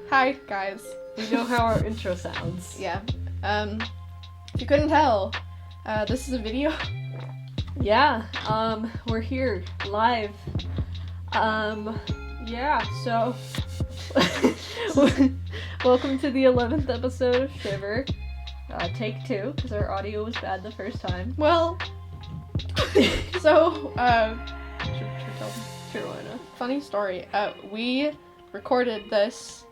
Hi, guys. We know how our intro sounds. Yeah. If you couldn't tell, this is a video. Yeah, we're here, live. Yeah, so... Welcome to the 11th episode of Shiver. Take 2, because our audio was bad the first time. Well, so, Sure, why not? funny story. We recorded this,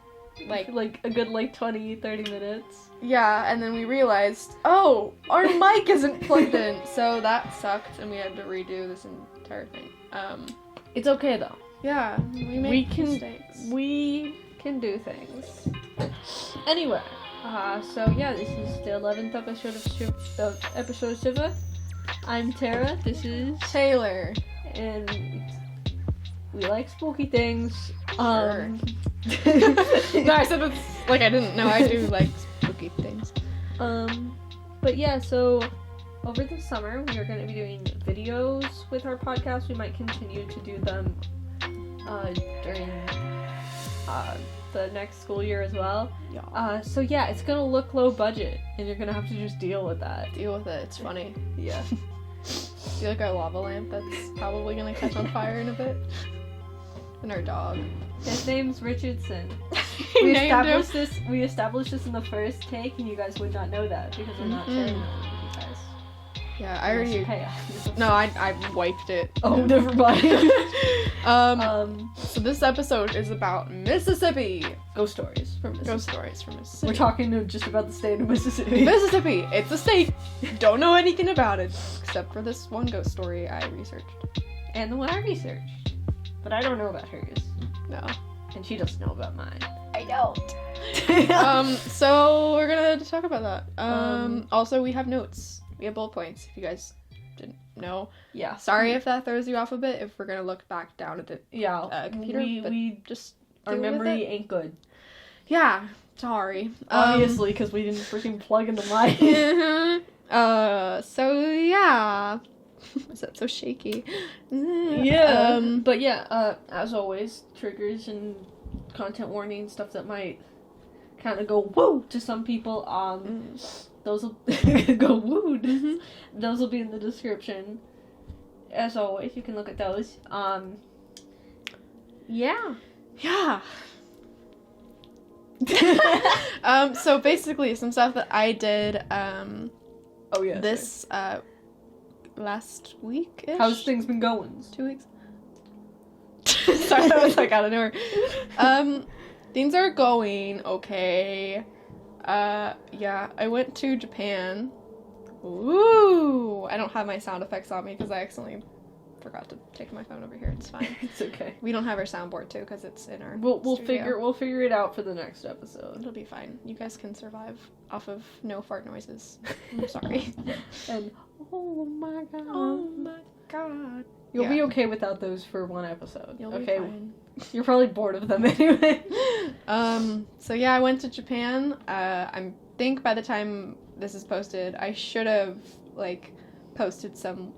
Like a good, 20, 30 minutes. yeah, and then we realized, oh, our mic isn't plugged in, so that sucked, and we had to redo this entire thing. It's okay, though. Yeah, we make mistakes. We can do things. Anyway, so yeah, this is the 11th episode of Shiver. I'm Terra, this is Taylor. and we like spooky things. Sure. No, I said it's like I didn't know I do like spooky things. But yeah, so over the summer we are going to be doing videos with our podcast. We might continue to do them during the next school year as well. Yeah. So yeah, it's gonna look low budget, and you're gonna have to just deal with that. Deal with it. It's funny. Yeah. See like our lava lamp that's probably gonna catch on fire in a bit. And our dog. His name's Richardson. We We named him. established this in the first take, and you guys would not know that because we're not sharing that with you guys. Yeah, I already. Unless you pay us. No, I wiped it. Oh, never mind. So this episode is about Mississippi. Ghost stories from Mississippi. Ghost stories from Mississippi. We're talking just about the state of Mississippi. Mississippi. It's a state. Don't know anything about it except for this one ghost story I researched. And the one I researched. But I don't know about hers. No. And she doesn't know about mine. I don't. So we're gonna talk about that. Also we have notes. We have bullet points, if you guys didn't know. Yeah. Sorry if that throws you off a bit, if we're gonna look back down at the computer. but we just our deal with memory it. ain't good. Yeah, sorry. Obviously, because we didn't freaking plug in the mic. So yeah. Is that so shaky? Yeah. But yeah, as always, triggers and content warning, stuff that might kind of go woo to some people. Those will go woo. Those will be in the description. As always, you can look at those. Yeah. Yeah. So basically some stuff that I did Oh yeah. this last week-ish? How's things been going? 2 weeks? Sorry, that was like out of nowhere. Things are going okay. Yeah, I went to Japan. Ooh! I don't have my sound effects on me because I accidentally forgot to take my phone over here. It's fine. It's okay. We don't have our soundboard too because it's in our We'll studio. figure it out for the next episode. It'll be fine. You guys can survive off of no fart noises. I'm sorry. And oh my god. Oh my god. You'll be okay without those for one episode. You'll okay. be fine. You're probably bored of them anyway. So yeah, I went to Japan. I think by the time this is posted, I should have posted some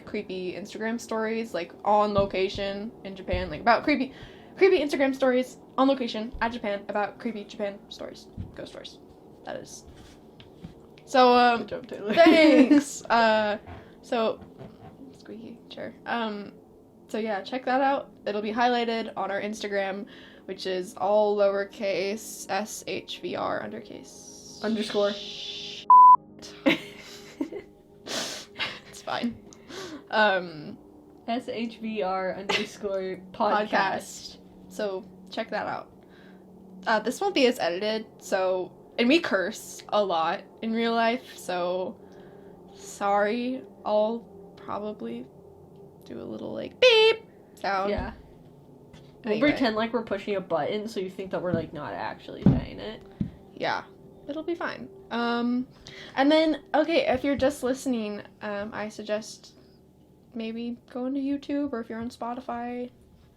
creepy Instagram stories on location in Japan, about creepy Instagram stories on location at Japan about creepy Japan stories, ghost stories. That is. So Good job, Taylor. thanks. So squeaky chair. So yeah, check that out. It'll be highlighted on our Instagram, which is all lowercase SHVR Underscore. It's fine. SHVR underscore Podcast. So check that out. This won't be as edited, and we curse a lot in real life, so sorry. I'll probably do a little beep sound. Yeah. We'll Anyway. pretend like we're pushing a button so you think that we're not actually saying it. Yeah, it'll be fine. And then, okay, if you're just listening, I suggest maybe going to YouTube, or if you're on Spotify,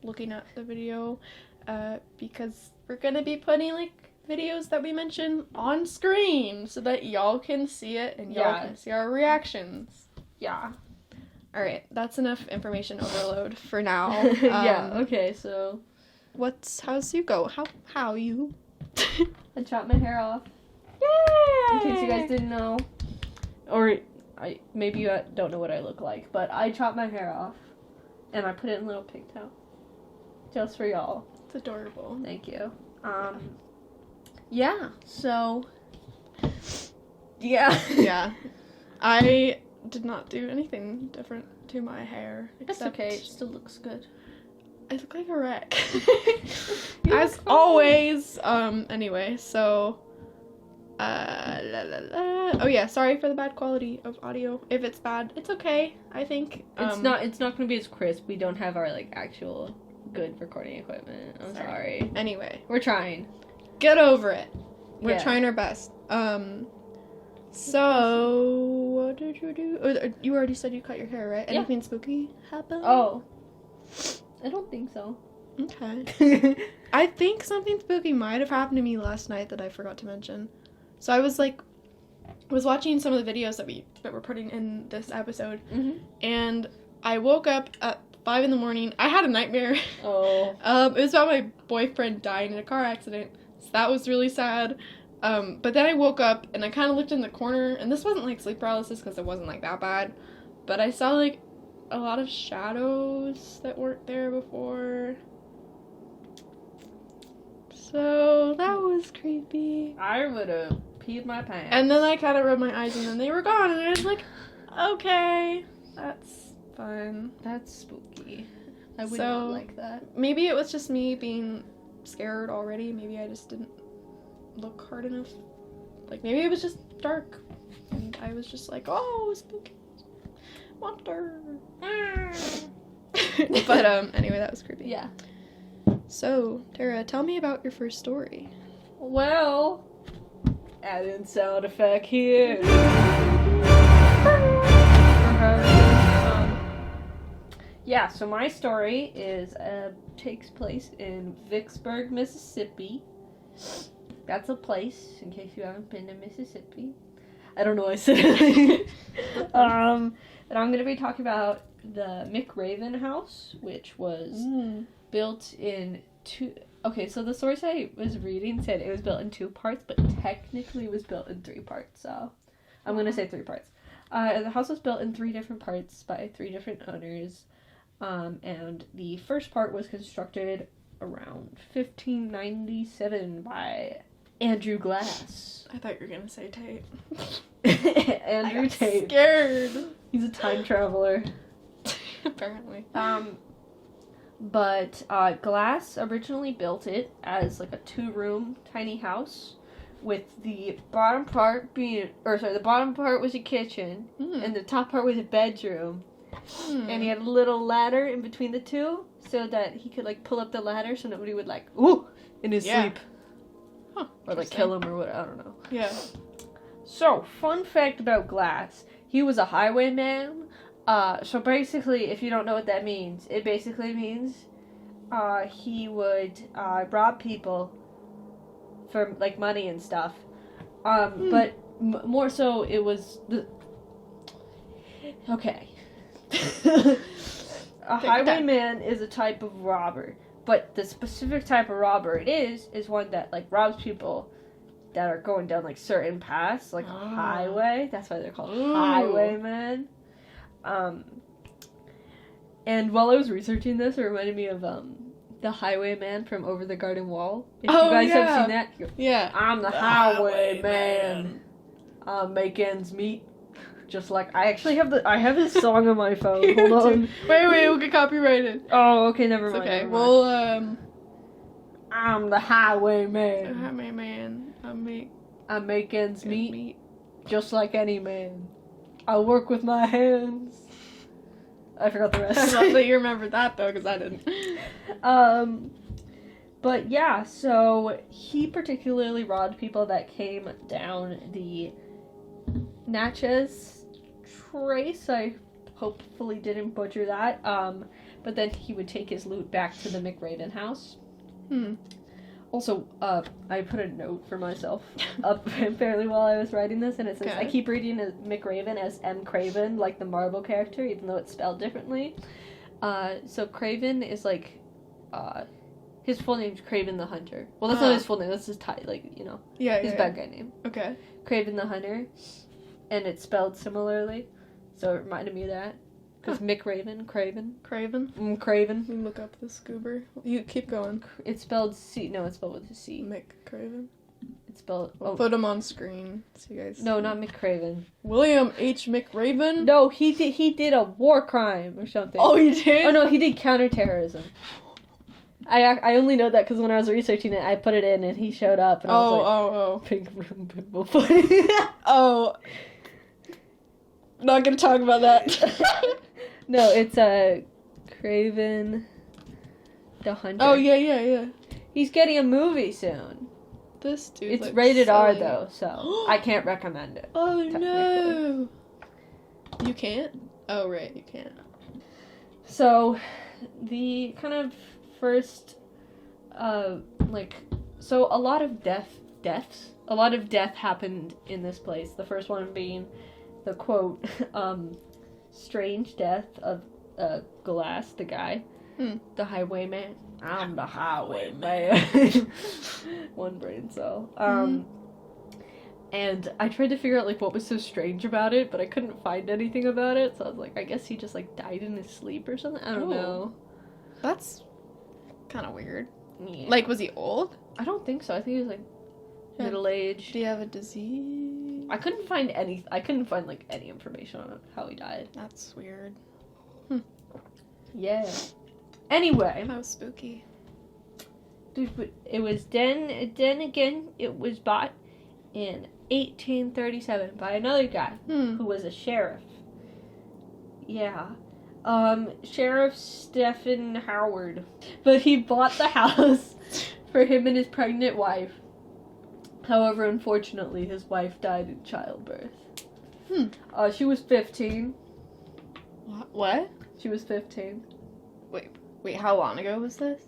looking at the video, because we're gonna be putting videos that we mention on screen so that y'all can see it and y'all can see our reactions. Yeah. Alright, that's enough information overload for now. Yeah, okay, so... How's you go? How you? I chopped my hair off. Yay! In case you guys didn't know. Or, maybe you don't know what I look like, but I chopped my hair off. And I put it in a little pigtail. Just for y'all. It's adorable. Thank you. Yeah, so... Yeah. Yeah. I did not do anything different to my hair. That's okay, it still looks good. I look like a wreck. As always. Anyway, so... Oh yeah, sorry for the bad quality of audio. If it's bad, it's okay, I think. It's not gonna be as crisp. We don't have our, like, actual good recording equipment. I'm sorry. Anyway. We're trying. Get over it. We're Yeah. trying our best. So, what did you do? Oh, you already said you cut your hair, right? Yeah. Anything spooky happen? Oh. I don't think so. Okay. I think something spooky might have happened to me last night that I forgot to mention. So I was watching some of the videos that we're putting in this episode, and I woke up at 5 a.m. I had a nightmare. Oh. It was about my boyfriend dying in a car accident, so that was really sad. But then I woke up and I kind of looked in the corner, and this wasn't like sleep paralysis because it wasn't like that bad, but I saw like a lot of shadows that weren't there before. So that was creepy. I would have peed my pants. And then I kind of rubbed my eyes and then they were gone, and I was like, okay, that's fun. That's spooky. I would So- not like that. Maybe it was just me being scared already. Maybe I just didn't look hard enough. Like, maybe it was just dark. And I was just like, oh, spooky. Monster. But, anyway, that was creepy. Yeah. So, Tara, tell me about your first story. Well, add in sound effect here. Yeah, so my story takes place in Vicksburg, Mississippi. That's a place, in case you haven't been to Mississippi. I don't know why I said it. And I'm going to be talking about the McRaven house, which was built in okay, so the source I was reading said it was built in 2 parts, but technically it was built in 3 parts, so I'm going to say 3 parts. The house was built in 3 different parts by 3 different owners, and the first part was constructed around 1597 by Andrew Glass. I thought you were going to say Tate. Andrew Tate. Scared. He's a time traveler. Apparently. But Glass originally built it as like a 2-room tiny house, with the bottom part the bottom part was a kitchen, and the top part was a bedroom. And he had a little ladder in between the 2, so that he could, like, pull up the ladder so nobody would, like, ooh, in his sleep. Huh, or, like, kill him or what, I don't know. Yeah. So, fun fact about Glass. He was a highwayman. So basically, if you don't know what that means, it basically means he would rob people for, like, money and stuff. But more so, it was the... Okay. A highwayman is a type of robber, but the specific type of robber it is one that, like, robs people that are going down, like, certain paths, like a highway. That's why they're called highwaymen. And while I was researching this, it reminded me of the highwayman from Over the Garden Wall. If you guys have seen that, Yeah. I'm the highwayman. Make ends meet. Just like I actually have I have this song on my phone. Hold on. Wait, we'll get copyrighted. Oh, okay, never It's mind. okay. Never mind. Well, I'm the highwayman. I make ends meet, just like any man. I work with my hands. I forgot the rest. I love that you remembered that though, because I didn't. But yeah, so he particularly robbed people that came down the Natchez Trace. I hopefully didn't butcher that. But then he would take his loot back to the McRaven house. Also, I put a note for myself up apparently while I was writing this, and it says, I keep reading McRaven as M. Craven, like the Marvel character, even though it's spelled differently. So Craven is like, his full name's Craven the Hunter. Well, that's not his full name, that's his title, like, you know. Yeah, his bad guy name. Okay. Craven the Hunter, and it's spelled similarly, so it reminded me of that. Because McRaven, Craven. Craven? Craven. Let me look up this goober. You keep going. It's spelled C. No, it's spelled with a C. McCraven? It's spelled... We'll put him on screen so you guys No, not McRaven. William H. McRaven? No, he did a war crime or something. Oh, he did? Oh, no, he did counterterrorism. I only know that because when I was researching it, I put it in and he showed up. And I was like, Pink room people funny. Oh. Not gonna talk about that. No, it's Craven the Hunter. Oh, yeah. He's getting a movie soon. This dude It's looks rated R, silly. though, so I can't recommend it. Oh, no. You can't? Oh, right, you can't. So, the kind of first, so a lot of a lot of death happened in this place. The first one being the quote, strange death of Glass, the guy, the highwayman. I'm the highwayman. One brain cell. And I tried to figure out, like, what was so strange about it, but I couldn't find anything about it, so I was like, I guess he just, like, died in his sleep or something? I don't know. That's kind of weird. Yeah. Like, was he old? I don't think so. I think he was, like, middle-aged. Do you have a disease? I couldn't find, like, any information on how he died. That's weird. Yeah. Anyway. That was spooky. Dude, but it was then again, it was bought in 1837 by another guy who was a sheriff. Yeah. Sheriff Stephen Howard. But he bought the house for him and his pregnant wife. However, unfortunately, his wife died in childbirth. She was 15. What? She was 15. Wait, how long ago was this?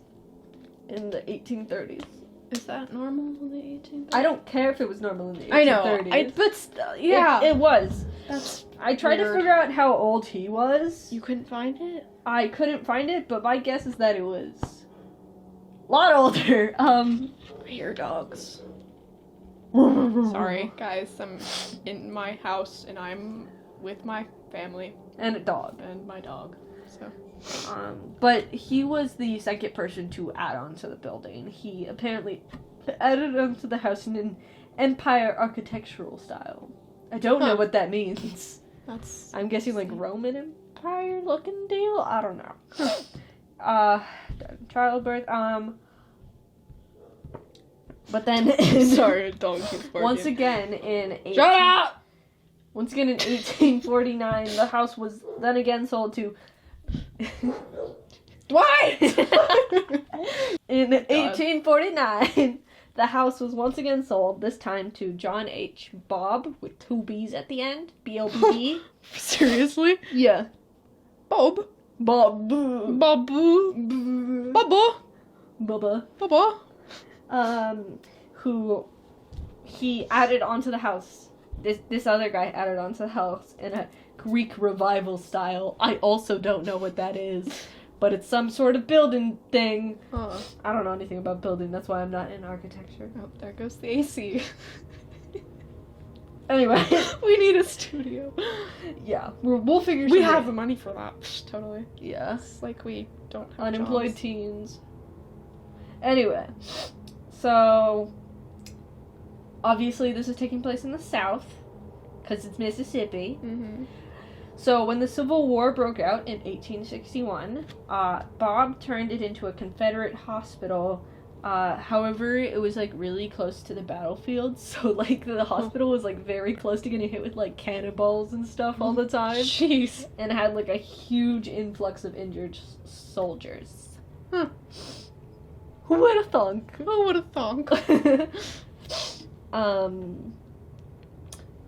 In the 1830s. Is that normal in the 1830s? I don't care if it was normal in the 1830s. I know. But yeah. It was. That's I tried to figure out how old he was. You couldn't find it? I couldn't find it, but my guess is that it was a lot older. Here, dogs. Sorry, guys. I'm in my house and I'm with my family. And a dog. And my dog. So. But he was the second person to add on to the building. He apparently added on to the house in an empire architectural style. I don't know what that means. I'm guessing like Roman Empire looking deal? I don't know. Childbirth, but then Sorry, dog keeps barking. Once again in Shut up! Once again in 1849, the house was then again sold to Why? In 1849, the house was once again sold, this time to John H. Bob, with 2 B's at the end. B-O-B-B. Seriously? Yeah. Bob. Bob. Babu. Bubba. Bubba. Bubba. Who he added onto the house. This other guy added onto the house in a Greek revival style. I also don't know what that is, but it's some sort of building thing. I don't know anything about building, that's why I'm not in architecture. Oh, there goes the AC. Anyway. We need a studio. Yeah, we'll figure We have the money for that. Totally. Yeah. It's like we don't have unemployed jobs. teens. Anyway, so obviously this is taking place in the South, because it's Mississippi. So when the Civil War broke out in 1861, Bob turned it into a Confederate hospital. However, it was like really close to the battlefield, so like the hospital was like very close to getting hit with like cannonballs and stuff all the time. Jeez. And had like a huge influx of injured soldiers. Who would have thunk? Who would have thunk?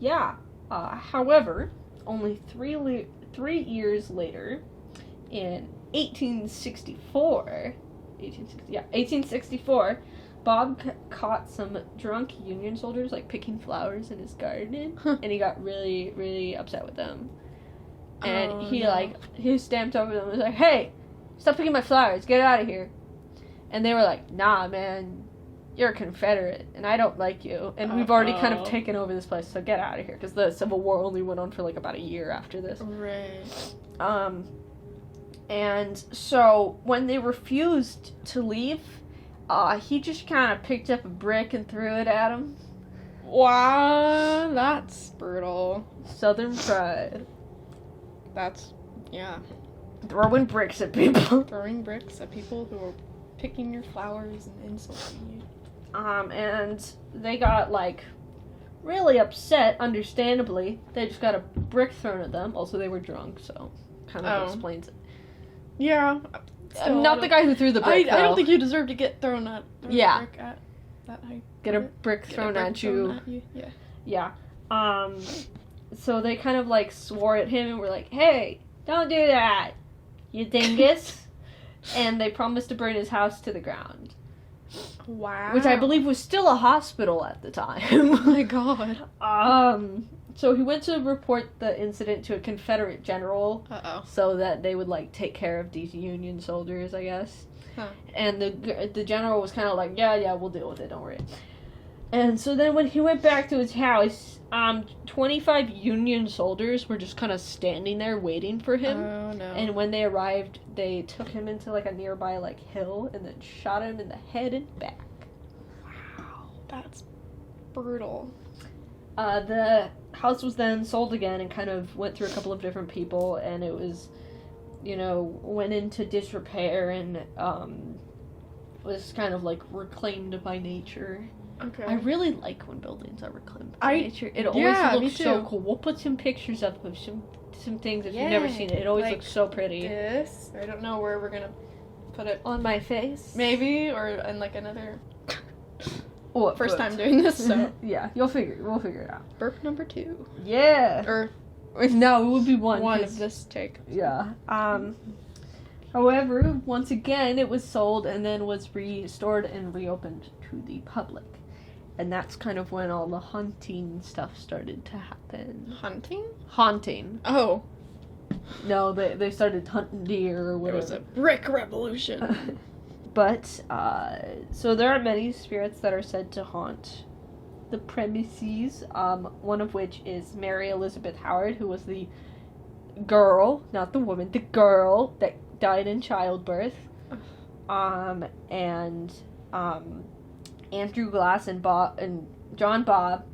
Yeah. However, only 3 years later, in 1864, Bob caught some drunk Union soldiers, like, picking flowers in his garden, and he got really, really upset with them. And he stamped over them and was like, hey, stop picking my flowers, get out of here. And they were like, nah, man, you're a Confederate, and I don't like you, and we've already kind of taken over this place, so get out of here, because the Civil War only went on for, like, about a year after this. Right. And so, when they refused to leave, he just kind of picked up a brick and threw it at them. Wow, that's brutal. Southern pride. That's, yeah. Throwing bricks at people. Throwing bricks at people who are picking your flowers and insulting you. And they got, like, really upset, understandably. They just got a brick thrown at them. Also, they were drunk, so kind of explains it. Yeah. Still, not the guy who threw the brick, I don't think you deserve to get thrown a brick at that height. Get a brick thrown at you. Yeah. So they kind of, like, swore at him and were like, hey, don't do that, you dingus. And they promised to burn his house to the ground. Wow. Which I believe was still a hospital at the time. Oh my god. So he went to report the incident to a Confederate general. So that they would, like, take care of these Union soldiers, I guess. Huh. And the general was kind of like, yeah, we'll deal with it, don't worry. And so then when he went back to his house, 25 Union soldiers were just kind of standing there waiting for him. Oh, no. And when they arrived, they took him into, like, a nearby, like, hill and then shot him in the head and back. Wow. That's brutal. The house was then sold again and kind of went through a couple of different people, and it was, went into disrepair and, was kind of, like, reclaimed by nature. Okay. I really like when buildings are reclaimed by nature. It always looks so cool. We'll put some pictures up of some things if you've never seen it. It always looks so pretty. This? I don't know where we're gonna put it. On my face? Maybe, or in, like, another... First But time doing this, so... Yeah, we'll figure it out. Burp number 2. Yeah! Or... No, it would be one of this take. Yeah. However, once again, it was sold and then was restored and reopened to the public. And that's kind of when all the hunting stuff started to happen. Hunting? Haunting. Oh. No, they started hunting deer or whatever. It was a brick revolution. But, so there are many spirits that are said to haunt the premises, one of which is Mary Elizabeth Howard, who was the girl, not the woman, the girl that died in childbirth. Andrew Glass and John Bob.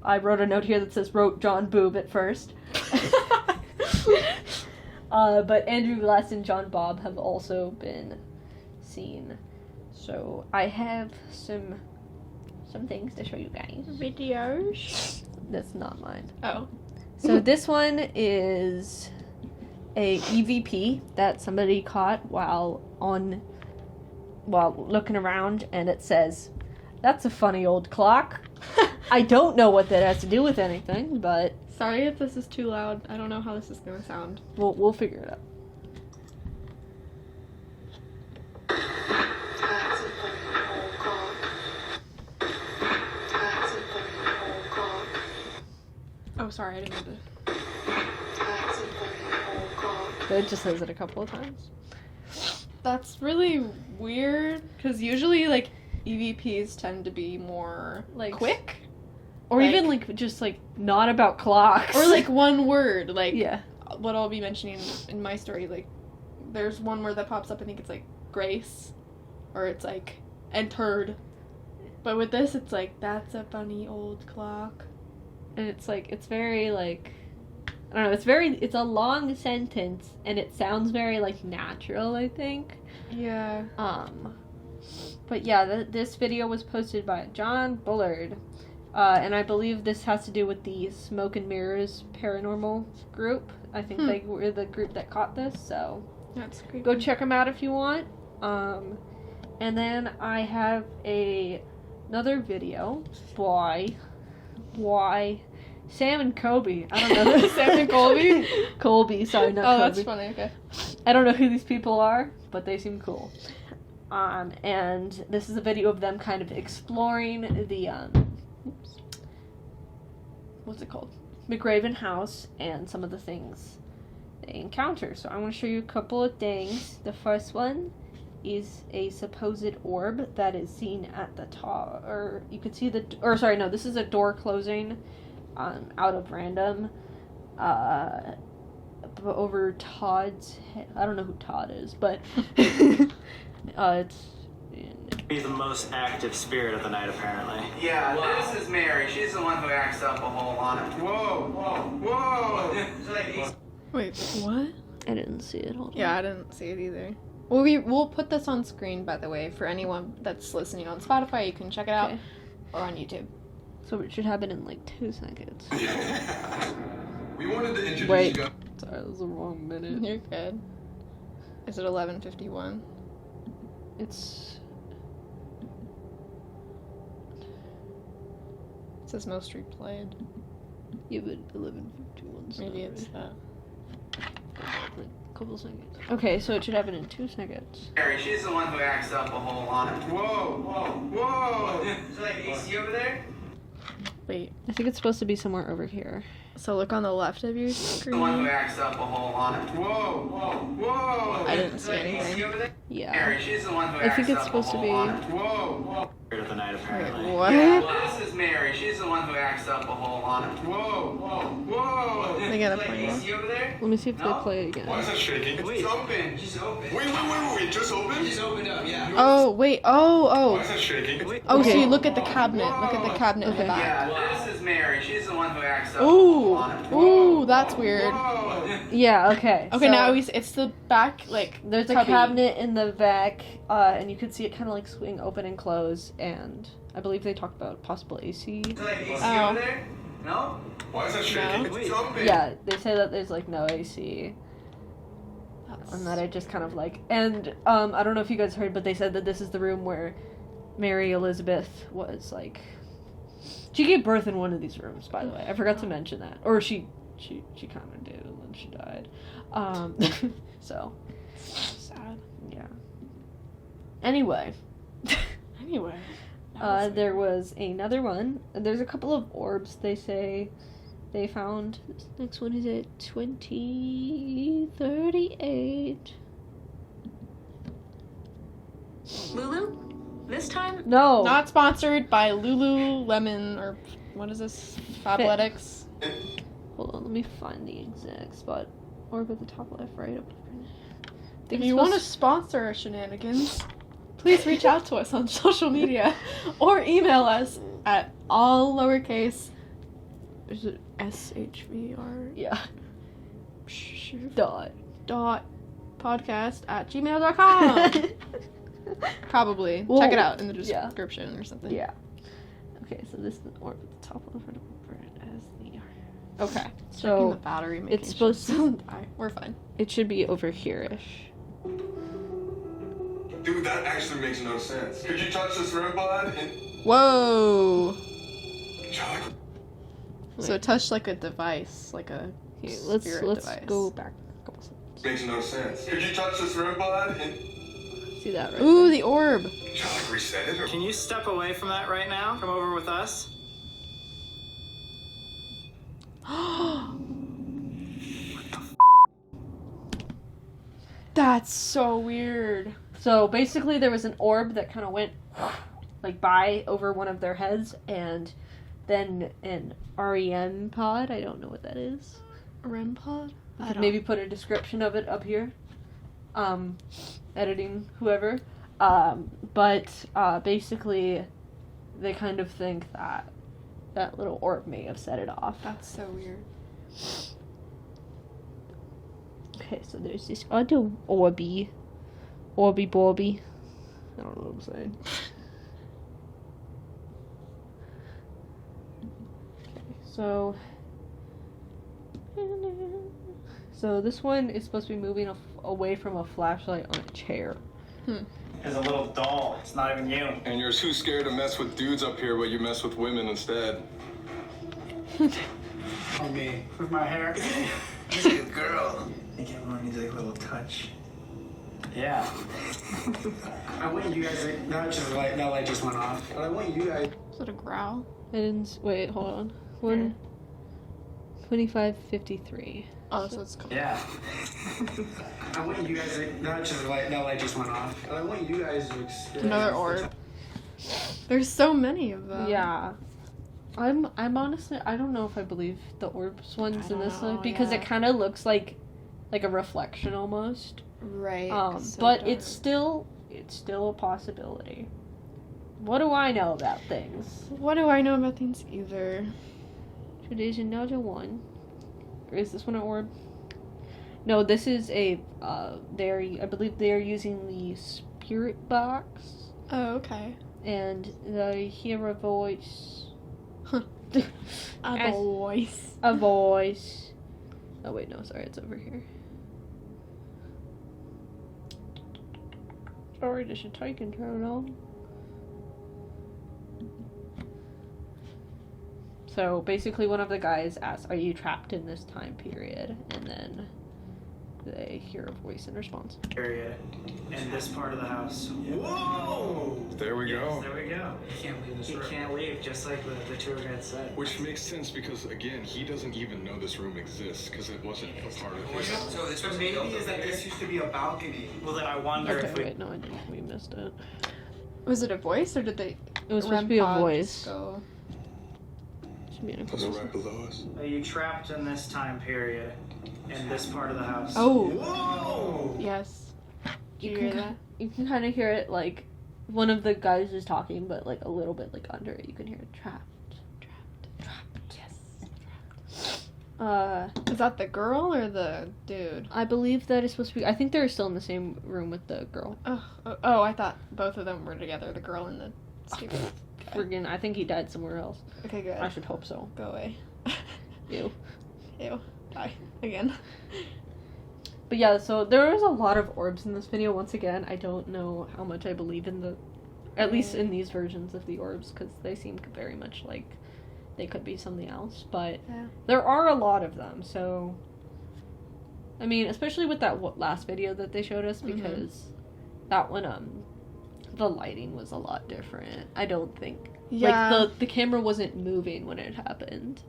I wrote a note here that says wrote John Boob at first. But Andrew Glass and John Bob have also been seen. So I have some things to show you guys. Videos? That's not mine. Oh. So this one is a EVP that somebody caught while looking around, and it says, "That's a funny old clock." I don't know what that has to do with anything, but sorry if this is too loud. I don't know how this is gonna sound. We'll figure it out. Oh, sorry, I didn't mean to. It just says it a couple of times. That's really weird, because usually, like, EVPs tend to be more, like, quick. Or even, like, just, like, not about clocks. Or, like, one word, like, yeah. What I'll be mentioning in my story, like, there's one word that pops up, I think it's, like, grace, or it's, like, entered. But with this, it's, like, that's a funny old clock. And it's, like, it's very, like, I don't know, it's a long sentence, and it sounds very, like, natural, I think. Yeah. But yeah, this video was posted by John Bullard, and I believe this has to do with the Smoke and Mirrors paranormal group. I think they were the group that caught this, so that's creepy. Go check them out if you want. And then I have another video by Sam and Colby. I don't know. Sam and Colby? Colby, sorry, not Colby. Oh, that's funny, okay. I don't know who these people are, but they seem cool. And this is a video of them kind of exploring the, what's it called? McRaven house and some of the things they encounter. So I want to show you a couple of things. The first one is a supposed orb that is seen at the top, or you could see this is a door closing out of random over Todd's head. I don't know who Todd is, but it's He's the most active spirit of the night, apparently. Yeah, this is Mary. She's the one who acts up a whole lot. Whoa. Wait, what? I didn't see it. Hold on. Yeah, I didn't see it either. Well, we'll put this on screen, by the way, for anyone that's listening on Spotify. You can check it out, or on YouTube. So it should happen in like 2 seconds. We wanted to introduce Wait. you guys. Sorry, that was the wrong minute. You're good. Is it 11:51? It's It says most replayed. yeah, but 11:51. Maybe it's that. Like a couple seconds. Okay, so it should happen in 2 seconds. Mary, she's the one who acts up a whole lot. Whoa. Is there like AC over there? Wait. I think it's supposed to be somewhere over here. So look on the left of your The one who screen. acts up a whole lot. Whoa. I didn't Is see there like AC anything. over there? Yeah. Mary, she's the one who I acts think it's up supposed a to whole be- lot. Whoa. Spirit of the night, apparently. Wait, what? Yeah, this is Mary. She's the one who acts up a whole lot. Whoa. They gotta Is there play like it. AC over there? Let me see if they No? play it again. Why is that shaking? It's open. She's open. Wait, just open? She's opened up, yeah. Oh, wait. Oh. Why is that shaking? Oh, so Okay. you look at the cabinet. Look at the cabinet in the Okay. back. Yeah, this is Mary. She's the one who acts up a whole lot. Ooh, that's weird. Yeah. Okay. Okay, so now it's the back, like, there's a cubby. cabinet in the back, and you could see it kind of like swing open and close. And I believe they talked about possible AC. Is there like AC Oh. over there? No? Why is that shaking? No. It's open. Yeah, they say that there's like no AC. That's- And that I just kind of like, and I don't know if you guys heard, but they said that this is the room where Mary Elizabeth was like, she gave birth in one of these rooms, by the way. I forgot to mention that, or she kind of did, and then she died. So sad. yeah. Anyway, Anyway. that was there was another one. There's a couple of orbs. They say they found. This next one is at 2038. Lulu? This time? No. Not sponsored by Lululemon or what is this? Fabletics. Hold on, let me find the exact spot. Orb at the top left, right up. If you want to sponsor our shenanigans, please reach out to us on social media or email us at all lowercase. Is it SHVR? Yeah. Dot podcast@gmail.com. Probably. Well, check it out in the yeah. description or something. Yeah. Okay, so this is the orb at the top left, right up as the. Okay. Checking the So battery. it's making supposed sure it to- doesn't die. We're fine. it should be over here-ish. Dude, that actually makes no sense. Could you touch this REM pod? Whoa. Chuck, So it touched like a device, like a Here, spirit let's device. go back a couple seconds. makes no sense. Could you touch this REM pod? See that right Ooh, there? the orb. Chuck, reset it? Or... Can you step away from that right now? Come over with us? That's so weird. So basically, there was an orb that kind of went like by over one of their heads, and then an REM pod. I don't know what that is. A REM pod? I could maybe put a description of it up here. Editing whoever. But basically, they kind of think that that little orb may have set it off. That's so weird. Okay, so there's this other orby. Orby Borby. I don't know what I'm saying. Okay, so this one is supposed to be moving away from a flashlight on a chair. There's a little doll. It's not even you. And you're too scared to mess with dudes up here, but you mess with women instead. Oh, me. With my hair. She's a good girl. I think everyone needs like a little touch. Yeah. I want you guys to, that light just went off. I want you guys. Is it a growl? I didn't. Wait, hold on. 25:53. Oh, so it's coming. Yeah. I want you guys to, that light just went off. I want you guys to experience. Another orb. There's so many of them. Yeah. I'm honestly, I don't know if I believe the orbs ones in this one because it kind of looks like a reflection almost. Right. So But dark. it's still a possibility. What do I know about things? What do I know about things either? So there's another one. Or is this one an orb? No, this is a I believe they're using the spirit box. Oh, okay. And they hear a voice. A voice. A voice. Oh wait, no, sorry, it's over here. Sorry, this is taking too long. So basically, one of the guys asks, "Are you trapped in this time period?" And then they hear a voice in response. Period. In this part of the house. Whoa! There we go. There we go. You can't leave this He room. can't leave, just like the tour guide said. Which makes sense because, again, he doesn't even know this room exists because it wasn't a part of his. So this was maybe is that this used to be a balcony. Well, then I wonder Okay, if we. wait, no, I didn't. We missed it. Was it a voice or did they? It was supposed to be a REM pod voice. Go? Should be an Was it information. right below us? Are you trapped in this time period? In this part of the house? Oh, Whoa! yes. Did you You hear can, that? you can kind of hear it like one of the guys is talking, but like a little bit like under it, you can hear it trapped. Yes. Is that the girl or the dude? I believe that is supposed to be. I think they're still in the same room with the girl. Oh, I thought both of them were together. The girl and the stupid guy. Friggin', I think he died somewhere else. Okay, good. I should hope so. Go away. Ew. Ew. Bye. Again. But yeah, so there was a lot of orbs in this video. Once again, I don't know how much I believe in at least in these versions of the orbs, because they seem very much like they could be something else. But Yeah. there are a lot of them, so I mean, especially with that last video that they showed us, because that one, the lighting was a lot different. I don't think like the camera wasn't moving when it happened.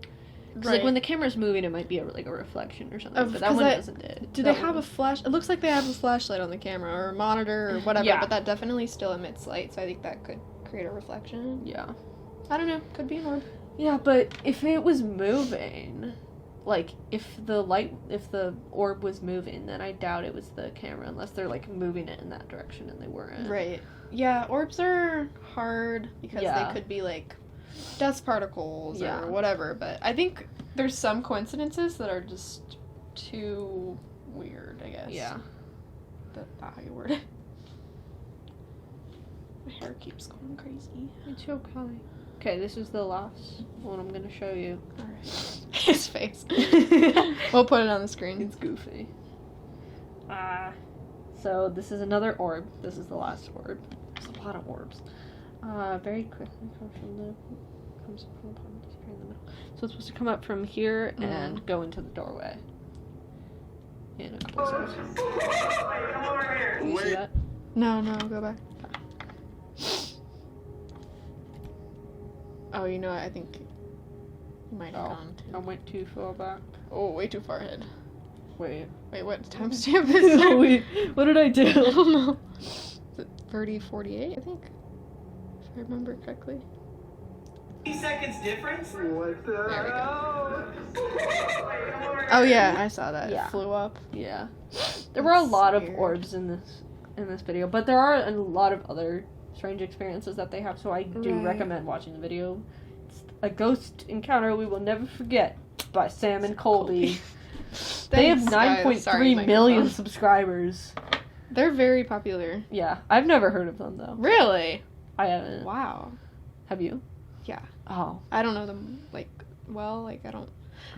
Because like when the camera's moving, it might be like a reflection or something. But that one doesn't. Do they have a flash? It looks like they have a flashlight on the camera or a monitor or whatever. Yeah. But that definitely still emits light, so I think that could create a reflection. Yeah. I don't know. Could be an orb. Yeah, but if it was moving, like if the orb was moving, then I doubt it was the camera unless they're like moving it in that direction and they weren't. Right. Yeah, orbs are hard because Yeah. they could be like dust particles Yeah. or whatever, but I think there's some coincidences that are just too weird, I guess. Yeah. That's not how you word it. My hair keeps going crazy. It's okay. Okay, this is the last one I'm gonna show you. Alright. His face. We'll put it on the screen. It's goofy. So this is another orb. This is the last orb. There's a lot of orbs. Very quickly comes from the here in the middle. So it's supposed to come up from here and go into the doorway. And it closes. Do you see that? No, go back. Oh, you know what? I think you might have gone I went too far back. Oh, way too far ahead. Wait. Wait, what timestamp is there? Wait, what did I do? I don't know. Is it 30:48, I think? If I remember correctly. 3 seconds difference? What the There we go. hell? Oh yeah, I saw that. Yeah. It flew up. Yeah. There were a That's lot of weird. orbs in this video, but there are a lot of other strange experiences that they have, so I do Right. recommend watching the video. It's A Ghost Encounter We Will Never Forget by Sam and Colby. They have Thanks, guys. 9.3 Sorry, million microphone. subscribers. They're very popular. Yeah, I've never heard of them though. Really? I haven't. Wow. Have you? Yeah. Oh. I don't know them I don't.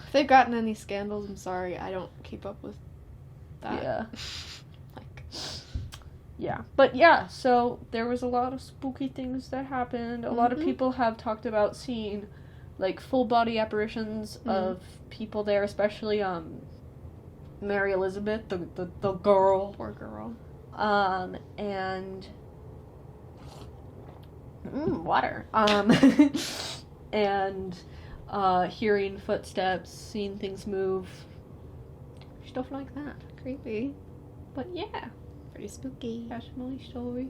If they've gotten any scandals, I'm sorry. I don't keep up with that. Yeah. Like. Yeah. But yeah, so there was a lot of spooky things that happened. A lot of people have talked about seeing like full body apparitions of people there, especially Mary Elizabeth, the girl. Poor girl. And water. And hearing footsteps, seeing things move, stuff like that. Creepy. But yeah, Pretty spooky. that's my story.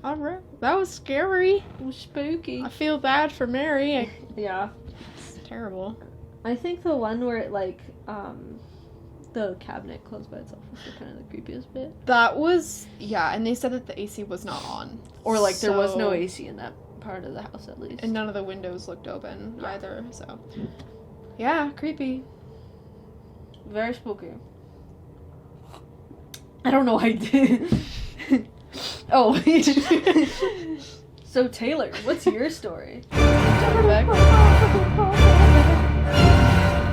Alright. That was scary. It was spooky. I feel bad for Mary. Yeah. It's terrible. I think the one where it, like, the cabinet closed by itself was kind of the creepiest bit. That was, yeah, and they said that the AC was not on. Or, like, there was no So- AC in that part of the house, at least. And none of the windows looked open either, so. Yeah, creepy. Very spooky. I don't know why I did. Oh. So, Taylor, what's your story?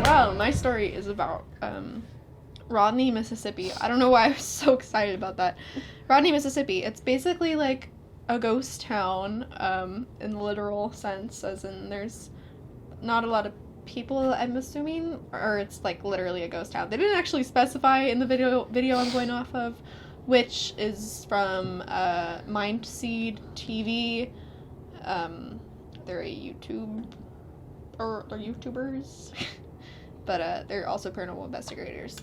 Wow, my story is about Rodney, Mississippi. I don't know why I was so excited about that. Rodney, Mississippi. It's basically like a ghost town in the literal sense, as in there's not a lot of people, I'm assuming, or it's like literally a ghost town. They didn't actually specify in the video I'm going off of, which is from Mindseed TV. They're a YouTube, or they're YouTubers, but they're also paranormal investigators.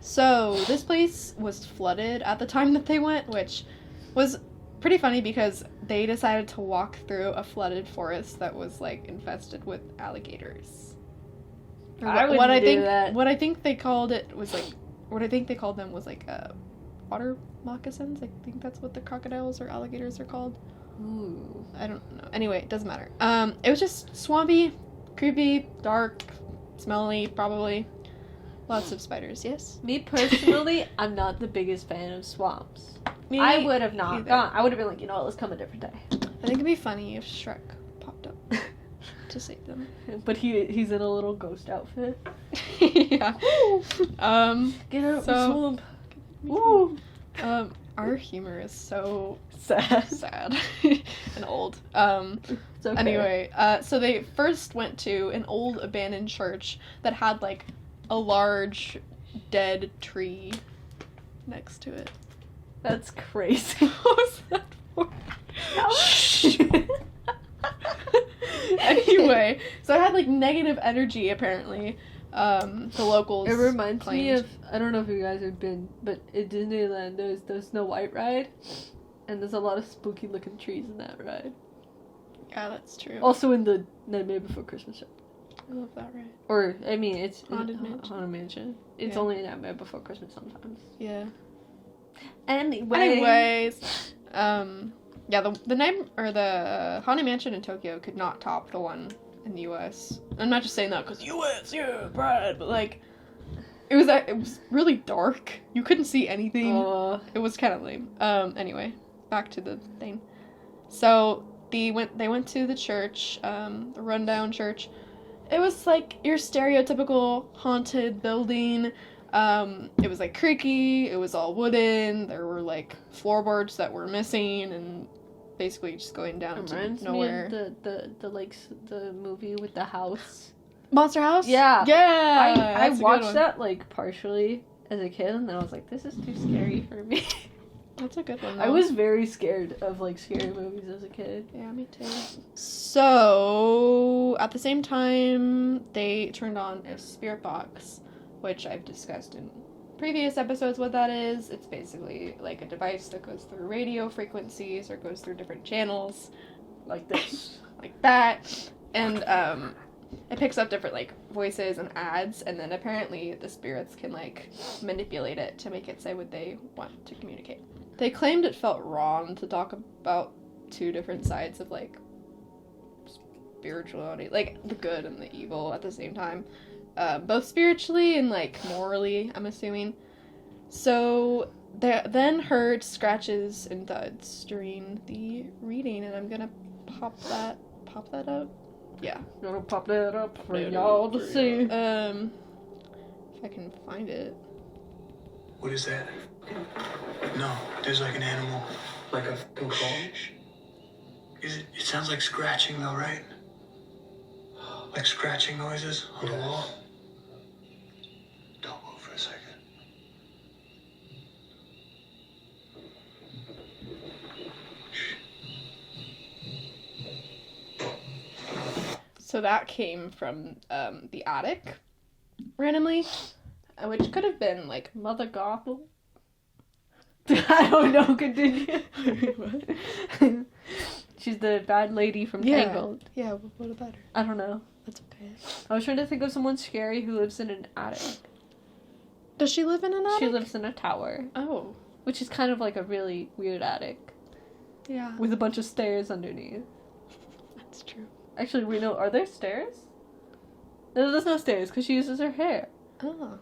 So this place was flooded at the time that they went, which was pretty funny because they decided to walk through a flooded forest that was like infested with alligators. Or I wouldn't do that. What I think they called it was like, what I think they called them was like water moccasins. I think that's what the crocodiles or alligators are called. Ooh. I don't know. Anyway, it doesn't matter. It was just swampy, creepy, dark, smelly, probably. Lots of spiders, yes? Me personally, I'm not the biggest fan of swamps. Me I would have not either. gone. I would have been like, you know what, let's come a different day. I think it'd be funny if Shrek popped up to save them. But he's in a little ghost outfit. Yeah. Get out of So- the swamp. Woo! Our humor is so Sad. sad and old. It's okay. Anyway, so they first went to an old abandoned church that had like a large dead tree next to it. That's crazy. What was that for? Anyway, so it had like negative energy apparently. The locals. It reminds me claimed. of, I don't know if you guys have been, but in Disneyland there's the Snow White ride, and there's a lot of spooky looking trees in that ride. Yeah, that's true. Also in the Nightmare Before Christmas show. I love that ride. Or, I mean, it's Haunted Mansion. Haunted Mansion. It's Yeah. only in Nightmare Before Christmas sometimes. Yeah. Anyways. Yeah, the name or the Haunted Mansion in Tokyo could not top the one in the U.S. I'm not just saying that because U.S. Yeah, Brad, but like it was really dark. You couldn't see anything. It was kind of lame. Anyway, back to the thing. So they went to the church, the rundown church. It was like your stereotypical haunted building. It was like creaky, it was all wooden, there were like floorboards that were missing and basically just going down Reminds to nowhere. me of the movie with the house. Monster House? Yeah. Yeah. I that's a good watched one. that like partially as a kid, and then I was like, this is too scary for me. That's a good one. I though. was very scared of like scary movies as a kid. Yeah, me too. So, at the same time, they turned on a spirit box, which I've discussed in previous episodes what that is. It's basically like a device that goes through radio frequencies or goes through different channels Like this. like that. And it picks up different like voices and ads, and then apparently the spirits can like manipulate it to make it say what they want to communicate. They claimed it felt wrong to talk about two different sides of like spirituality, like the good and the evil at the same time, both spiritually and like morally, I'm assuming. So they then heard scratches and thuds during the reading, and I'm gonna pop that up. Yeah. Gonna pop that up for y'all to see. If I can find it. What is that? No, there's like an animal. Like a f***ing phone? Is it? It sounds like scratching though, right? Like scratching noises on the wall? Don't move for a second. So that came from the attic, randomly, which could have been like Mother Gothel. I don't know. Continue. She's the bad lady from Tangled. Yeah, what about her? I don't know. That's okay. I was trying to think of someone scary who lives in an attic. Does she live in an attic? She lives in a tower, Oh. which is kind of like a really weird attic Yeah. with a bunch of stairs underneath. That's true. Actually, we know. Are there stairs? No, there's no stairs because she uses her hair. Oh.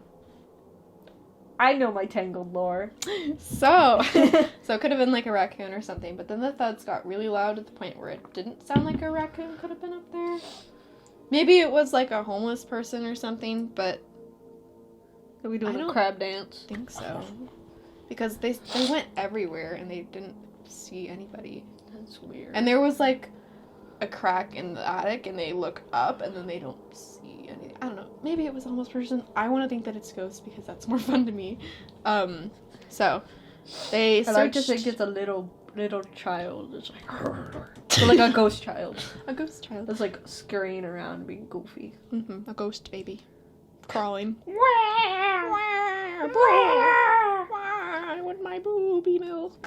I know my Tangled lore. So it could have been like a raccoon or something, but then the thuds got really loud at the point where it didn't sound like a raccoon could have been up there. Maybe it was like a homeless person or something, but Are we doing I a don't crab dance? I think so. Because they went everywhere and they didn't see anybody. That's weird. And there was like a crack in the attic and they look up and then they don't see anything. I don't know. Maybe it was a homeless person. I want to think that it's ghosts because that's more fun to me. So they I searched like to think it's a little child. It's like, so like a ghost child. a ghost child. That's like scurrying around being goofy. Mm-hmm. A ghost baby. Crawling. I want my booby milk.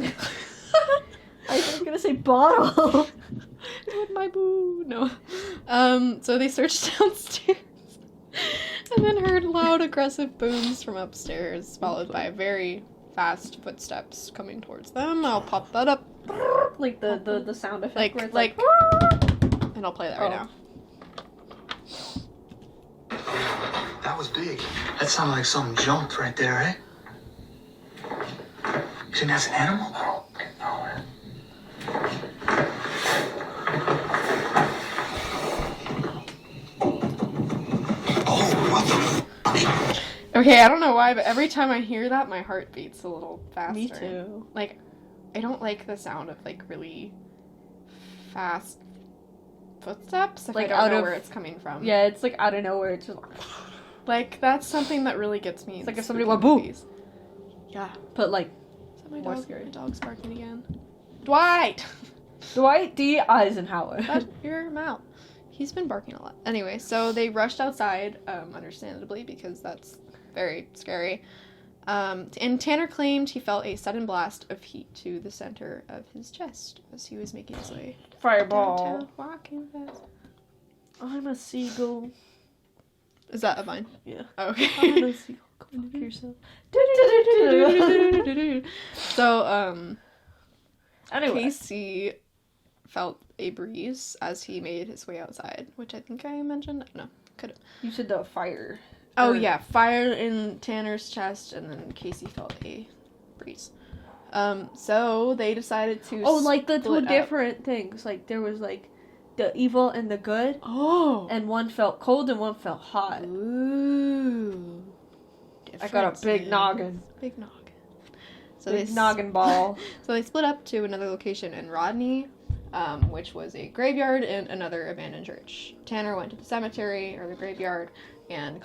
I was gonna say bottle. With my boo. No. So they searched downstairs and then heard loud, aggressive booms from upstairs, followed by very fast footsteps coming towards them. I'll pop that up. Like the sound effect. Like, where it's like, and I'll play that right now. That was big. That sounded like something jumped right there, eh? You think that's an animal? I don't know, man. Oh, what the? Okay, I don't know why, but every time I hear that, my heart beats a little faster. Me too. Like, I don't like the sound of, like, really fast footsteps if Like, I don't out know of- where it's coming from. Yeah, it's like out of nowhere. It's just Like, that's something that really gets me. It's like in if somebody spooky went, "Boo!" movies. Yeah. but like Is that my More dog? scary. My dog's barking again. Dwight! Dwight D. Eisenhower. Shut your mouth. He's been barking a lot. Anyway, so they rushed outside, understandably, because that's very scary. And Tanner claimed he felt a sudden blast of heat to the center of his chest as he was making his way Fireball. downtown, walking fast. I'm a seagull. Is that a vine? Yeah. Oh, okay. I'm a seagull. Go fuck yourself. So, Anyway. Casey felt a breeze as he made his way outside, which I think I mentioned. No, could have. You said the fire. Oh, Or- yeah, fire in Tanner's chest, and then Casey felt a breeze. So they decided to Oh, like the two split up. different things. Like there was like the evil and the good, Oh! and one felt cold and one felt hot. Ooh. I got a big Differences. noggin. Big noggin. So Big they noggin ball. So they split up to another location in Rodney, which was a graveyard and another abandoned church. Tanner went to the cemetery, or the graveyard, and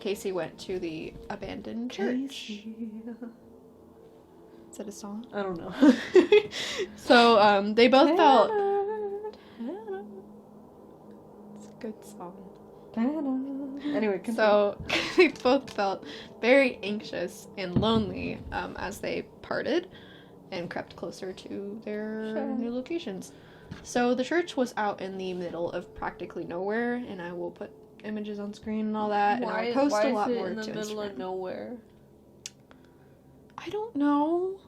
Casey went to the abandoned church. Is that a song? I don't know. So, they both felt... It's a good song. Anyway, continue. So, they both felt very anxious and lonely as they parted and crept closer to their new locations. So, the church was out in the middle of practically nowhere, and I will put images on screen and all that, and I'll post a lot more in the to middle Instagram. of nowhere? I don't know.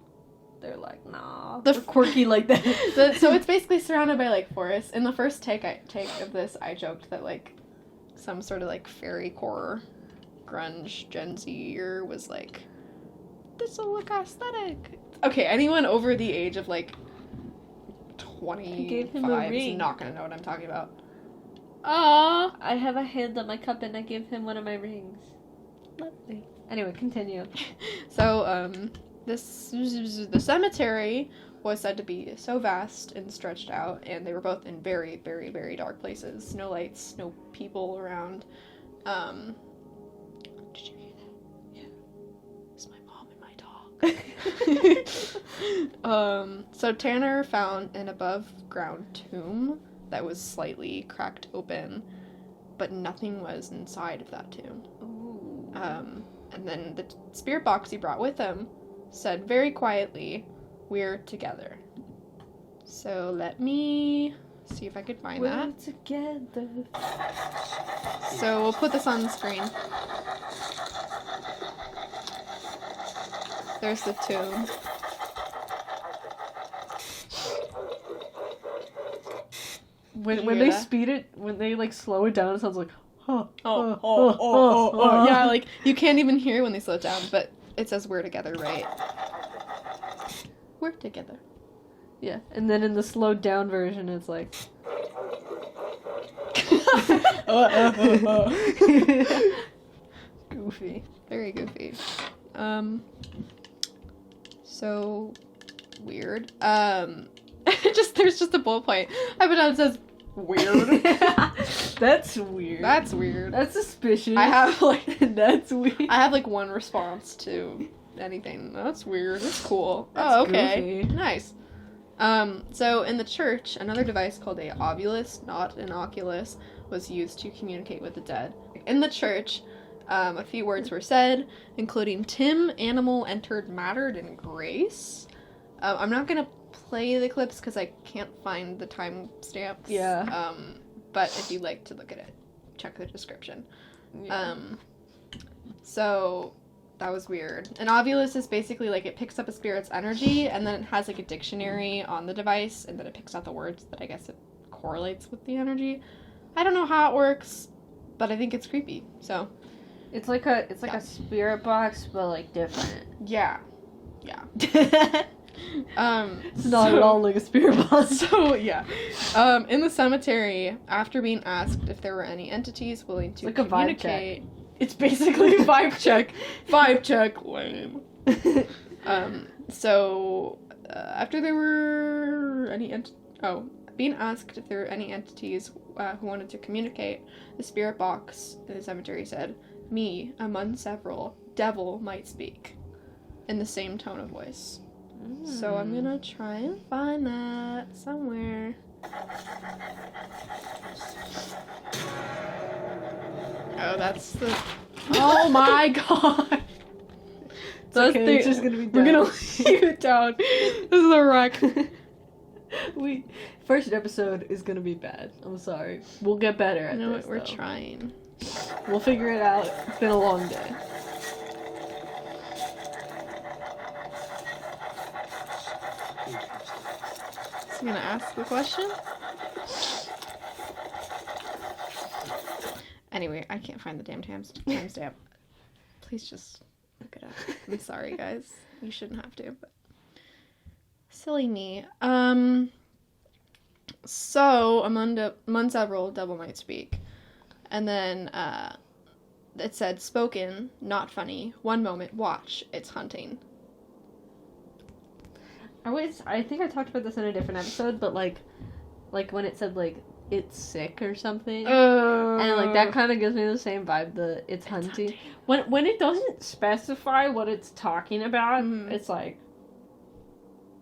They're like, nah. The We're quirky like that. So it's basically surrounded by, like, forests. In the first take of this, I joked that, like, some sort of, like, fairy core grunge Gen Z-er was like, this'll look aesthetic. Okay, anyone over the age of, like, gave him a 25 is ring. not gonna know what I'm talking about. Aww. I have a hand on my cup and I give him one of my rings. Lovely. Anyway, continue. So, the cemetery was said to be so vast and stretched out, and they were both in very, very, very dark places. No lights, no people around. Did you hear that? Yeah. It's my mom and my dog. So Tanner found an above-ground tomb that was slightly cracked open, but nothing was inside of that tomb. Ooh. And then the spirit box he brought with him said very quietly, "We're together." So let me see if I could find that. We're together. So we'll put this on the screen. There's the tomb. When you they hear that? speed it, when they like slow it down, it sounds like Yeah, like you can't even hear when they slow it down, but it says "we're together," right? We're together. Yeah, and then in the slowed down version, it's like. Goofy. Very goofy. So weird. There's just a bullet point. I put down, it says weird. That's weird. That's weird. That's suspicious. I have like That's weird. I have like one response to anything. That's weird. That's cool. That's Oh, okay. goofy. Nice. So in the church, another device called a ovulus, not an oculus, was used to communicate with the dead. In the church, a few words were said, including "Tim, animal entered, mattered, and grace." I'm not gonna play the clips because I can't find the timestamps. Yeah. But if you'd like to look at it, check the description. Yeah. So that was weird. An ovulus is basically like it picks up a spirit's energy and then it has like a dictionary on the device and then it picks out the words that I guess it correlates with the energy. I don't know how it works, but I think it's creepy. So It's like a spirit box, but like different. yeah. It's not at all like a spirit box. So yeah. In the cemetery, after being asked if there were any entities willing to It's like a vibe communicate, it's basically a vibe check. Vibe check, lame. So after there were being asked if there were any entities who wanted to communicate, the spirit box in the cemetery said, "Me, among several, devil might speak," in the same tone of voice. So I'm gonna try and find that somewhere. Oh, that's the. Oh my god! It's okay, it's just gonna be We're down. gonna leave it down. This is a wreck. First episode is gonna be bad. I'm sorry. We'll get better at You know this. what? We're though. trying. We'll figure it out. It's been a long day. Is he gonna ask the question? Anyway, I can't find the damn timestamp. Please just look it up. I'm sorry, guys. You shouldn't have to, but silly me. So among several, devil might speak, and then it said spoken, not funny. One moment, watch. It's hunting. I think I talked about this in a different episode, but like when it said like it's sick or something, and like that kind of gives me the same vibe. It's hunting. When it doesn't specify what it's talking about, it's like,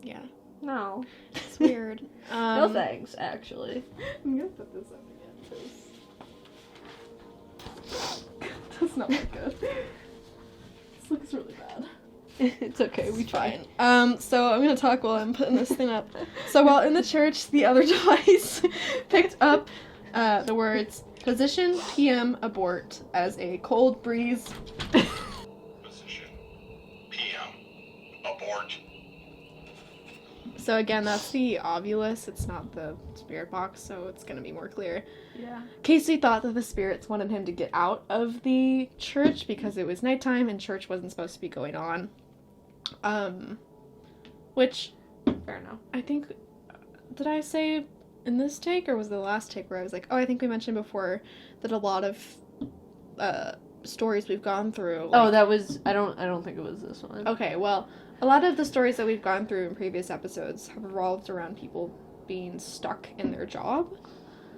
Yeah, no, it's weird. no thanks. Actually, I'm gonna put this up again because does not look good. This looks really bad. it's okay. We tried. Fine. So I'm gonna talk while I'm putting this thing up. So while in the church, the other device picked up the words "position PM abort" as a cold breeze. Position. PM. Abort. So again, that's the ovulus. It's not the spirit box, so it's gonna be more clear. Yeah. Casey thought that the spirits wanted him to get out of the church because it was nighttime and church wasn't supposed to be going on. Which, Fair enough. I think, did I say in this take or was it the last take where I was like, oh, I think we mentioned before that a lot of stories we've gone through. Oh, that was. I don't think it was this one. Okay, well, a lot of the stories that we've gone through in previous episodes have revolved around people being stuck in their job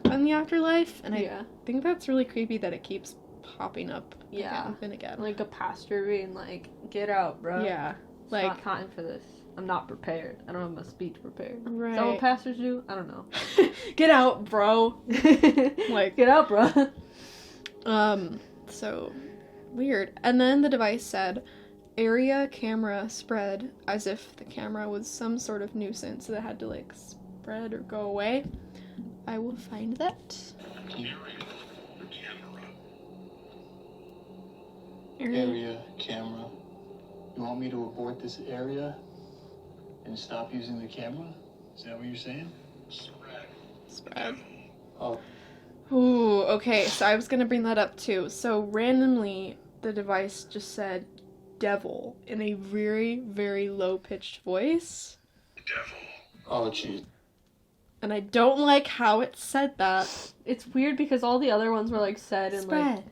in the afterlife, and I think that's really creepy that it keeps popping up again and again. Like a pastor being like, "Get out, bro." Yeah, It's like not time for this. I'm not prepared. I don't have my speech prepared. Right. Is that what pastors do? I don't know. Get out, bro. Like, get out, bro. So weird. And then the device said, area camera spread, as if the camera was some sort of nuisance that had to like spread or go away. I will find that. Area camera. You want me to abort this area and stop using the camera? Is that what you're saying? Spread. Oh. Ooh, okay, so I was gonna bring that up too. So randomly, the device just said devil in a very, very low-pitched voice. Devil. Oh, jeez. And I don't like how it said that. It's weird because all the other ones were like said in Spread.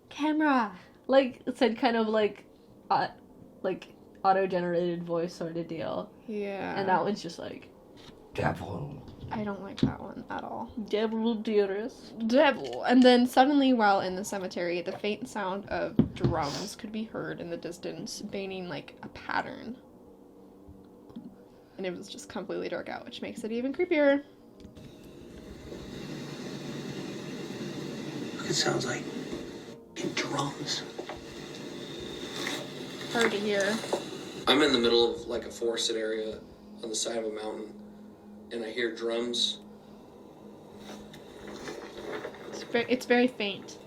Camera. like it said kind of like auto-generated voice sort of deal. Yeah. And that one's just like Devil. I don't like that one at all. devil dearest. Devil. And then suddenly, while in the cemetery, the faint sound of drums could be heard in the distance, banging like a pattern. And it was just completely dark out, which makes it even creepier. It sounds like drums. Hard to hear. I'm in the middle of like a forested area on the side of a mountain, and I hear drums. It's very faint.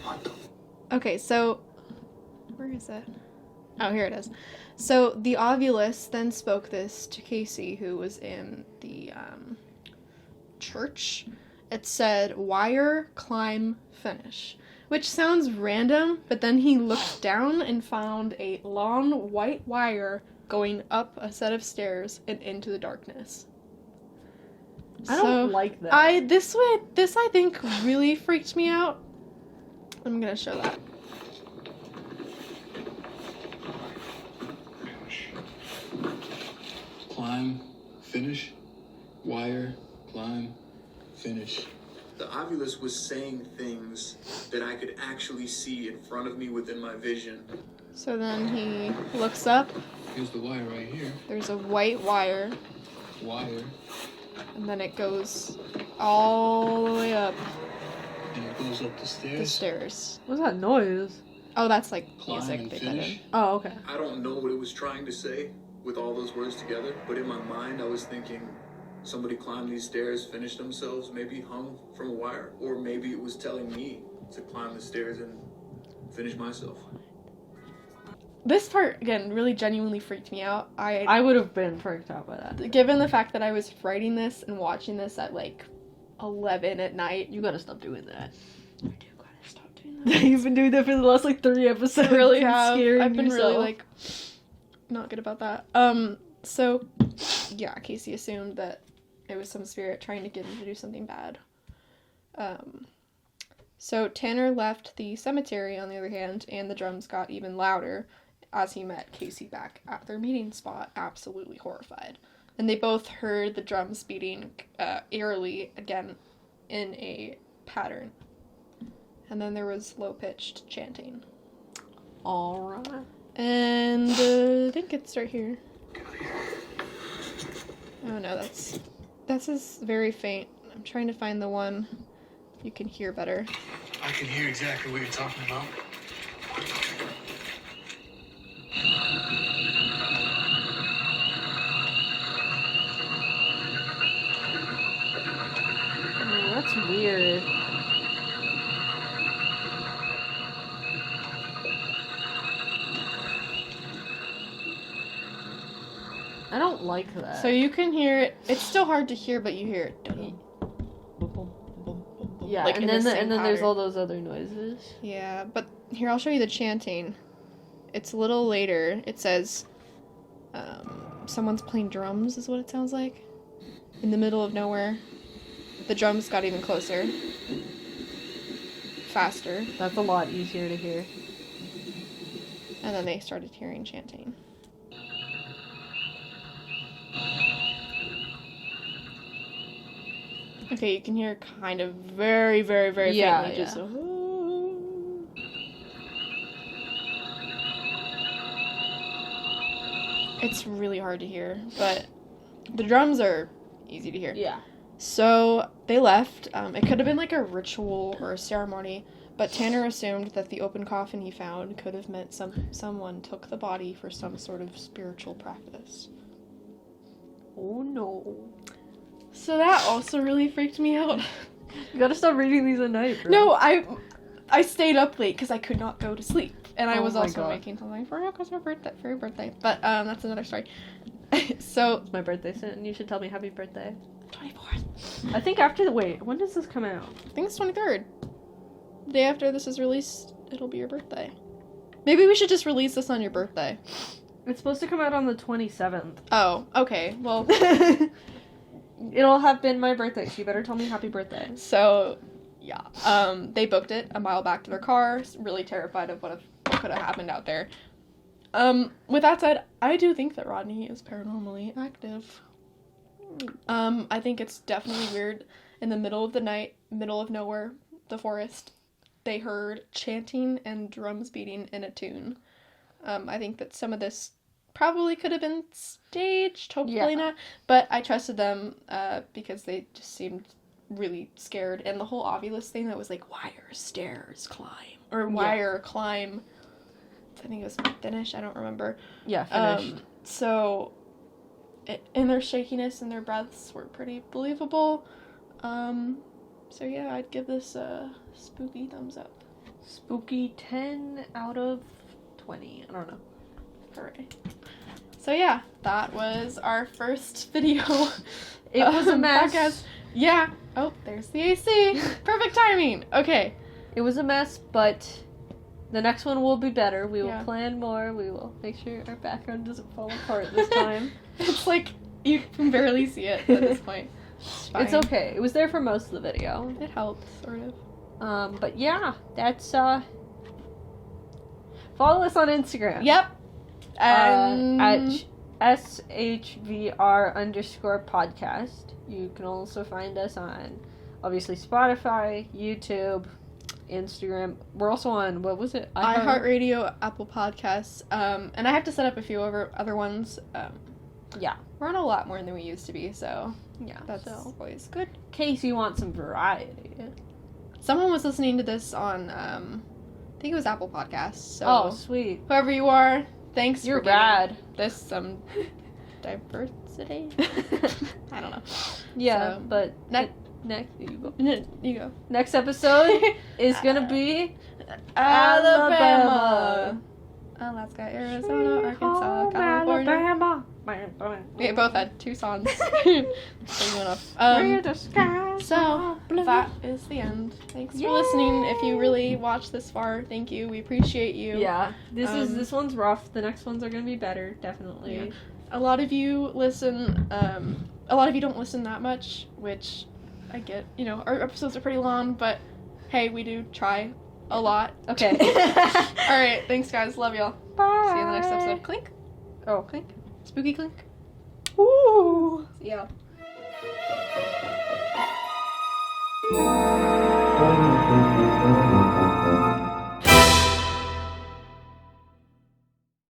What the? Okay, so where is it? Oh, here it is. So the Ovulus then spoke this to Casey, who was in the church. It said, wire, climb, finish. Which sounds random, but then he looked down and found a long white wire going up a set of stairs and into the darkness. I don't like that. This I think really freaked me out. I'm gonna show that. Climb, finish, wire, climb, finish. The Ovulus was saying things that I could actually see in front of me within my vision. So then he looks up. Here's the wire right here. There's a white wire, Wire. and then it goes all the way up And it goes up the the stairs. stairs. What's that noise? Oh, that's like Climb music and they put in. finish. Oh, okay. I don't know what it was trying to say with all those words together, but in my mind I was thinking somebody climbed these stairs, finished themselves, maybe hung from a wire, or maybe it was telling me to climb the stairs and finish myself. This part, again, really genuinely freaked me out. I would have been freaked out by that. Given the fact that I was writing this and watching this at like 11 at night. You gotta stop doing that. I do gotta stop doing that. You've been doing that for the last like 3 episodes. I really and have. scaring I've been really yourself. like not good about that. So yeah, Casey assumed that it was some spirit trying to get him to do something bad. So Tanner left the cemetery, on the other hand, and the drums got even louder as he met Casey back at their meeting spot, absolutely horrified. And they both heard the drums beating eerily, again, in a pattern. And then there was low-pitched chanting. Alright. And I think it's right here. Oh no, that's just very faint. I'm trying to find the one you can hear better. I can hear exactly what you're talking about. Oh, that's weird. I don't like that. So you can hear it. It's still hard to hear, but you hear it. Yeah, like and in then the same there's pattern. all those other noises. Yeah, but here, I'll show you the chanting. It's a little later. It says, someone's playing drums, is what it sounds like. In the middle of nowhere. The drums got even closer. Faster. That's a lot easier to hear. And then they started hearing chanting. Okay, you can hear kind of very, very, very Yeah, faintly. yeah. Just, It's really hard to hear, but the drums are easy to hear. Yeah. So they left. It could have been like a ritual or a ceremony, but Tanner assumed that the open coffin he found could have meant someone took the body for some sort of spiritual practice. Oh no. So that also really freaked me out. You gotta stop reading these at night, bro. No, I stayed up late because I could not go to sleep, and I Oh was my also God. making something for her birthday. But that's another story. So It's my birthday soon, and you should tell me happy birthday. 24th. I think after the wait, when does this come out? I think it's 23rd. The day after this is released, it'll be your birthday. Maybe we should just release this on your birthday. It's supposed to come out on the 27th. Oh, okay. Well, It'll have been my birthday, so you better tell me happy birthday. so yeah. They booked it a mile back to their car, really terrified of what could have happened out there. With that said, I do think that Rodney is paranormally active. I think it's definitely weird. In the middle of the night, middle of nowhere, the forest, they heard chanting and drums beating in a tune. I think that some of this probably could have been staged, hopefully not, but I trusted them because they just seemed really scared. And the whole Ovilus thing that was like, wire stairs climb, or wire climb, I think it was Finnish, I don't remember. Yeah, finished. So, and their shakiness and their breaths were pretty believable. So yeah, I'd give this a spooky thumbs up. Spooky 10 out of 20. I don't know. Hooray. So yeah, that was our first video. It was a mess. Podcast. Yeah. Oh, there's the AC. Perfect timing. Okay. It was a mess, but the next one will be better. We will Yeah. plan more. We will make sure our background doesn't fall apart this time. It's like you can barely see it at this point. It's okay. It was there for most of the video. It helped, sort of. But yeah, that's follow us on Instagram. Yep. And At SHVR_podcast. You can also find us on obviously Spotify, YouTube, Instagram. We're also on, what was it? iHeartRadio, Apple Podcasts, and I have to set up a few other ones. Yeah. We're on a lot more than we used to be, so Yeah, that's so always good. in case you want some variety. Someone was listening to this on, I think it was Apple Podcasts. So Oh, sweet. whoever you are, thanks You're for giving rad. this some diversity. I don't know. Yeah, So, but next you go. you go. Next episode is gonna be Alabama, Alaska, Arizona, Arkansas, California. Alabama. We both had two songs. So that is the end. Thanks for listening. If you really watched this far, thank you. We appreciate you. Yeah, this one's rough. The next ones are gonna be better, definitely. Yeah. A lot of you listen. A lot of you don't listen that much, which I get. You know, our episodes are pretty long, but hey, we do try a lot. Okay. All right. Thanks, guys. Love y'all. Bye. See you in the next episode. Clink. Oh, clink. Spooky clink. Ooh. See ya.